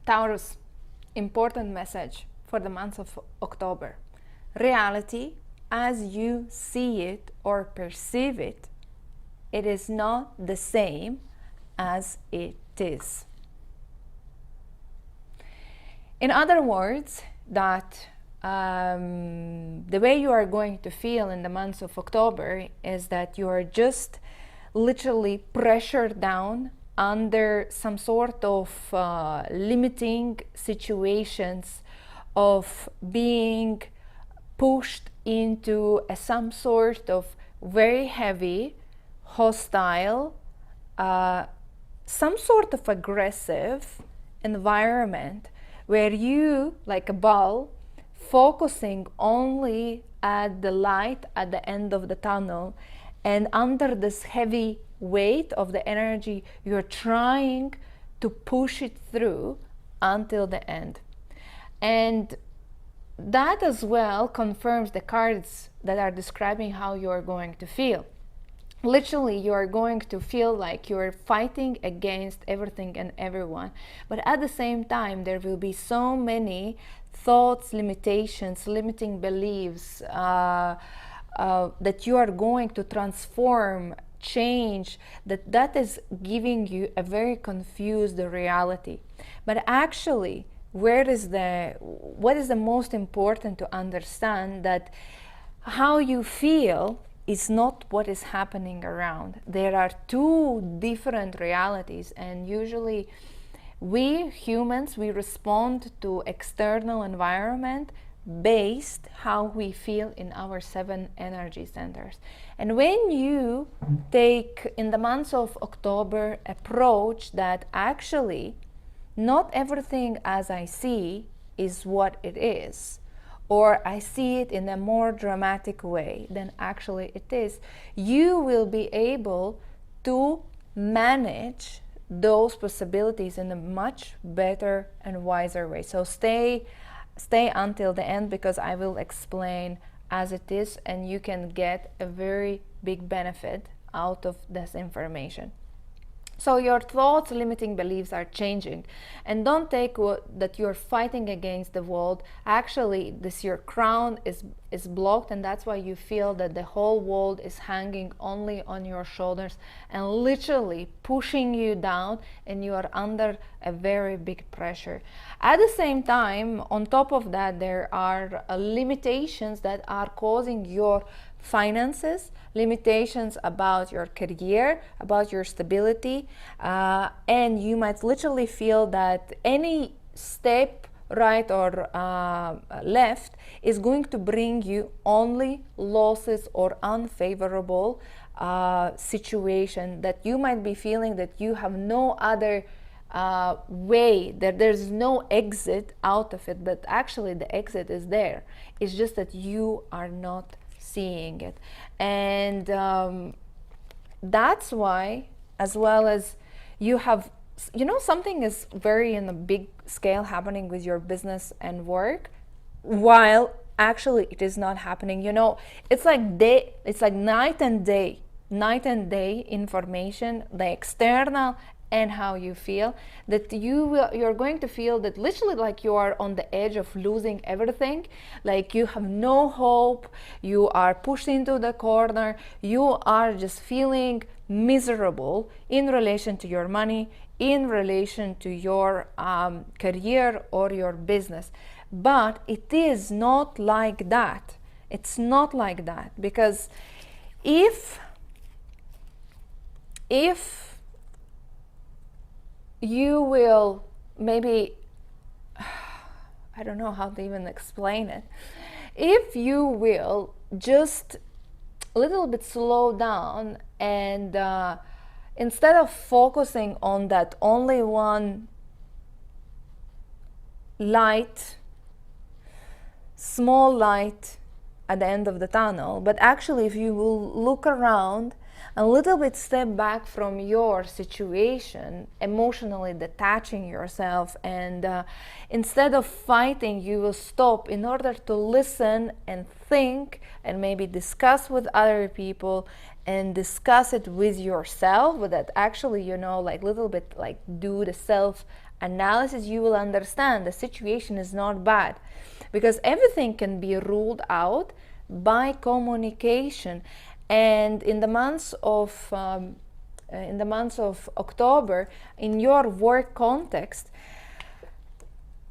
Taurus, important message for the month of October. Reality, as you see it or perceive it, it is not the same as it is. In other words, that the way you are going to feel in the month of October is that you are just literally pressured down under some sort of limiting situations, of being pushed into some sort of very heavy, hostile, some sort of aggressive environment where you, like a ball, focusing only at the light at the end of the tunnel, and under this heavy weight of the energy, you're trying to push it through until the end. And that as well confirms the cards that are describing how you're going to feel. Literally, you are going to feel like you're fighting against everything and everyone, but at the same time there will be so many thoughts, limitations, limiting beliefs that you are going to transform, change, that is giving you a very confused reality. But actually, what is the most important to understand, that how you feel is not what is happening around. There are two different realities, and usually we humans, we respond to external environment based how we feel in our 7 energy centers. And when you take in the month of October approach that actually not everything as I see is what it is, or I see it in a more dramatic way than actually it is, you will be able to manage those possibilities in a much better and wiser way. So stay until the end, because I will explain as it is, and you can get a very big benefit out of this information. So your thoughts, limiting beliefs are changing, and don't take that you're fighting against the world. Actually, your crown is blocked, and that's why you feel that the whole world is hanging only on your shoulders and literally pushing you down, and you are under a very big pressure. At the same time, on top of that, there are limitations that are causing your finances, limitations about your career, about your stability, and you might literally feel that any step right or left is going to bring you only losses or unfavorable situation, that you might be feeling that you have no other way, that there's no exit out of it, but actually the exit is there. It's just that you are not seeing it. And that's why, as well as you have, something is very in a big scale happening with your business and work, while actually it is not happening. It's like night and day information, the external and how you feel, that you're going to feel that literally like you are on the edge of losing everything, like you have no hope, you are pushed into the corner, you are just feeling miserable in relation to your money, in relation to your career or your business. But it is not like that. It's not like that, because if you will, maybe, I don't know how to even explain it, if you will just a little bit slow down, and instead of focusing on that only one light, small light at the end of the tunnel, but actually if you will look around a little bit, step back from your situation, emotionally detaching yourself, and instead of fighting, you will stop in order to listen and think, and maybe discuss with other people, and discuss it with yourself, but that actually, like little bit like do the self analysis, you will understand the situation is not bad, because everything can be ruled out by communication. And in the months of October, in your work context,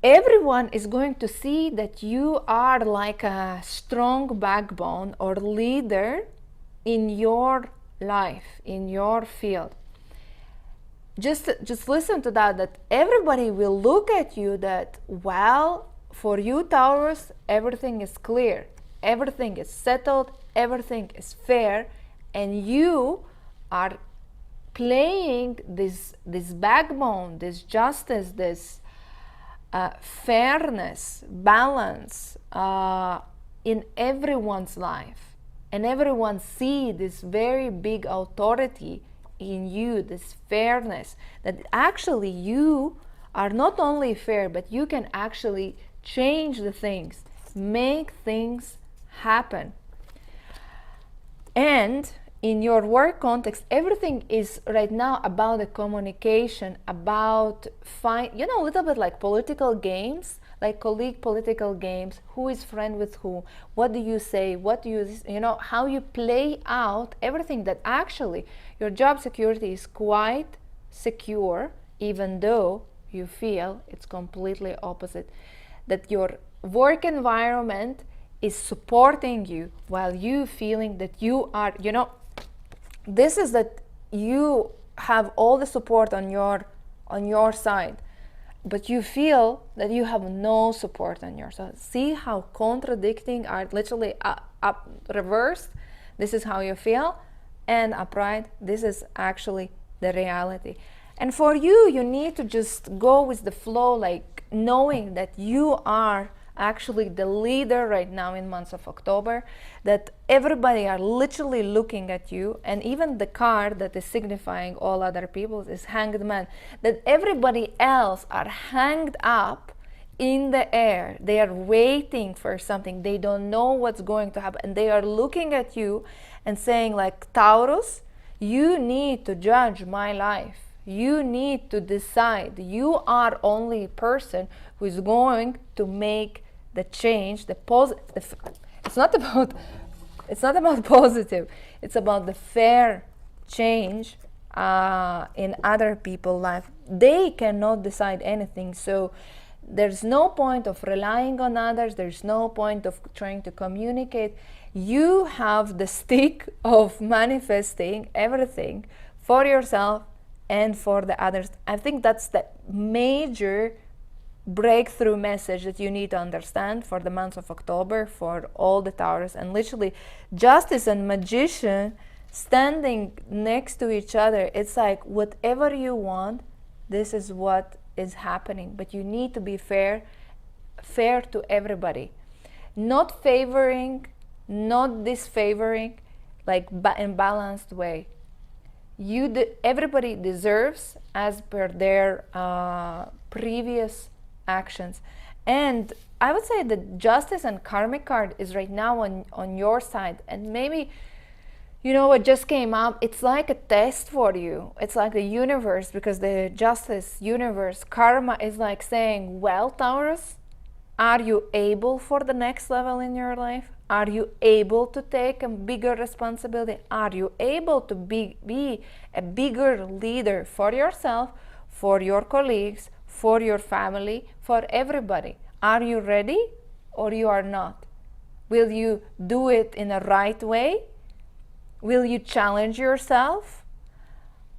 everyone is going to see that you are like a strong backbone or leader in your life, in your field. Just listen to that everybody will look at you that, well, for you, Taurus, everything is clear, everything is settled, everything is fair, and you are playing this backbone, this justice, this fairness, balance in everyone's life, and everyone see this very big authority in you, this fairness, that actually you are not only fair, but you can actually change the things, make things happen. And in your work context, everything is right now about the communication, about a little bit like political games, like colleague political games. Who is friend with who? What do you say? What do you, how you play out everything, that actually your job security is quite secure, even though you feel it's completely opposite. That your work environment is supporting you while you feeling that you are, this is that you have all the support on your side, but you feel that you have no support on your side. See how contradicting are literally up reversed. This is how you feel, and upright, this is actually the reality. And for you, you need to just go with the flow, like knowing that you are actually the leader right now in months of October, that everybody are literally looking at you, and even the card that is signifying all other people is Hanged Man, that everybody else are hanged up in the air. They are waiting for something. They don't know what's going to happen, and they are looking at you and saying like, Taurus, you need to judge my life. You need to decide. You are only person who is going to make the change, the positive. It's not about positive. It's about the fair change in other people's life. They cannot decide anything, so there's no point of relying on others. There's no point of trying to communicate. You have the stick of manifesting everything for yourself and for the others. I think that's the major breakthrough message that you need to understand for the month of October for all the Taurus. And literally, Justice and Magician standing next to each other, it's like whatever you want, this is what is happening. But you need to be fair to everybody, not favoring, not disfavoring, like in balanced way. Everybody deserves as per their previous actions. And I would say the Justice and Karmic card is right now on your side, and maybe what just came up, it's like a test for you. It's like the universe, because the Justice, universe, karma is like saying, well, Taurus, are you able for the next level in your life? Are you able to take a bigger responsibility? Are you able to be a bigger leader for yourself, for your colleagues, for your family, for everybody? Are you ready or you are not? Will you do it in a right way? Will you challenge yourself?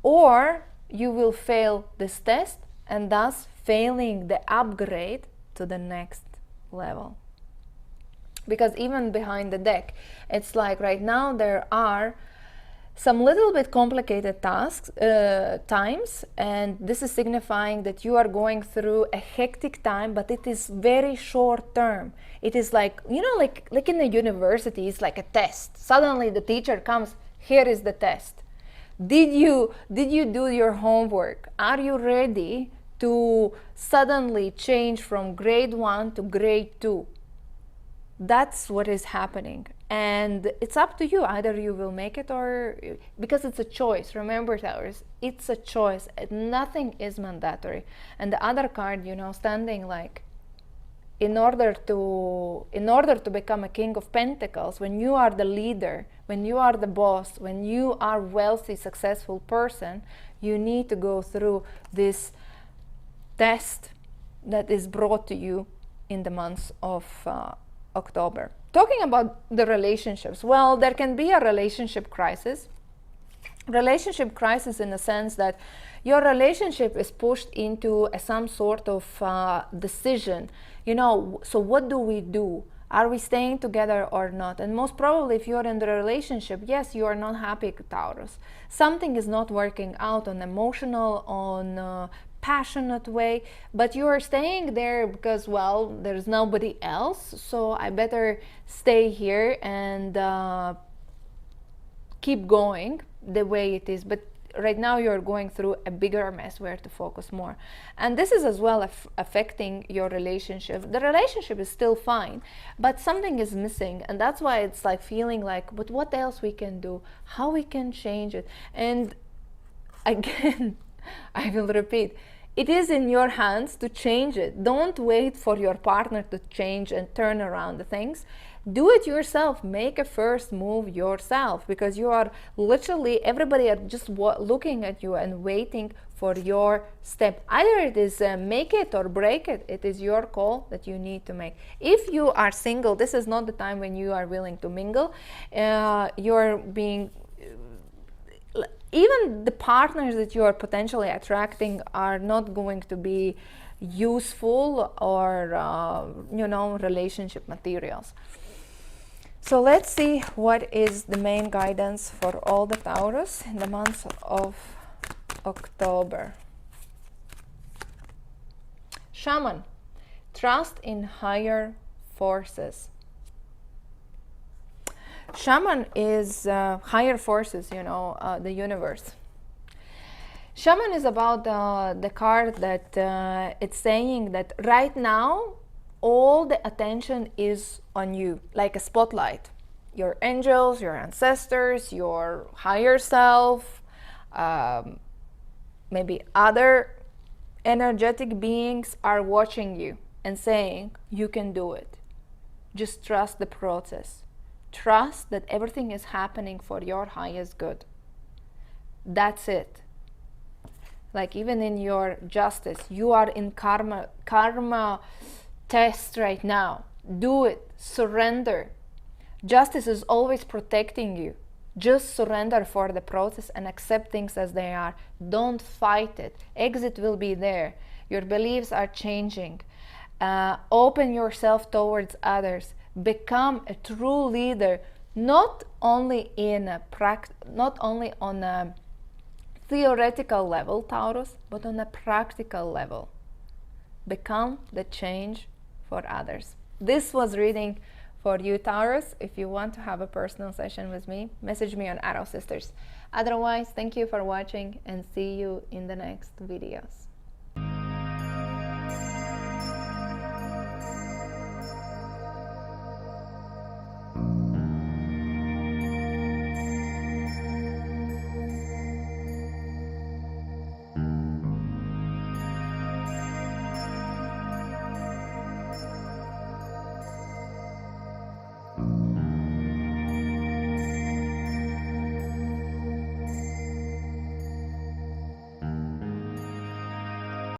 Or you will fail this test and thus failing the upgrade to the next level. Because even behind the deck, it's like right now there are some little bit complicated times, and this is signifying that you are going through a hectic time, but it is very short term. It is like, like in the university, it's like a test. Suddenly the teacher comes, here is the test. Did you do your homework? Are you ready to suddenly change from grade 1 to grade 2? That's what is happening. And it's up to you. Either you will make it, or because it's a choice. Remember, Taurus, it's a choice. Nothing is mandatory. And the other card, you know, standing like, in order to become a King of Pentacles, when you are the leader, when you are the boss, when you are wealthy, successful person, you need to go through this test that is brought to you in the months of October. Talking about the relationships, well, there can be a relationship crisis. Relationship crisis in the sense that your relationship is pushed into some sort of decision. You know, so what do we do? Are we staying together or not? And most probably, if you're in the relationship, yes, you are not happy, Taurus. Something is not working out on emotional, on passionate way, but you are staying there because, well, there's nobody else, so I better stay here and keep going the way it is. But right now you're going through a bigger mess where to focus more, and this is as well affecting your relationship. The relationship is still fine, but something is missing, and that's why it's like feeling like, but what else we can do, how we can change it. And again, I will repeat, it is in your hands to change it. Don't wait for your partner to change and turn around the things. Do it yourself. Make a first move yourself, because you are literally, everybody are just looking at you and waiting for your step. Either it is make it or break it. It is your call that you need to make. If you are single, this is not the time when you are willing to mingle. You're being, even the partners that you are potentially attracting are not going to be useful or you know, relationship materials. So let's see what is the main guidance for all the Taurus in the month of October. Shaman, trust in higher forces. Shaman is higher forces, you know, the universe. Shaman is about the card that it's saying that right now all the attention is on you, like a spotlight. Your angels, your ancestors, your higher self, maybe other energetic beings are watching you and saying, you can do it. Just trust the process. Trust that everything is happening for your highest good. That's it. Like even in your justice, you are in karma test right now. Do it. Surrender. Justice is always protecting you. Just surrender for the process and accept things as they are. Don't fight it. Exit will be there. Your beliefs are changing. Open yourself towards others. Become a true leader, not only on a theoretical level, Taurus, but on a practical level. Become the change for others. This was reading for you, Taurus. If you want to have a personal session with me, message me on Arrow Sisters. Otherwise, thank you for watching and see you in the next videos.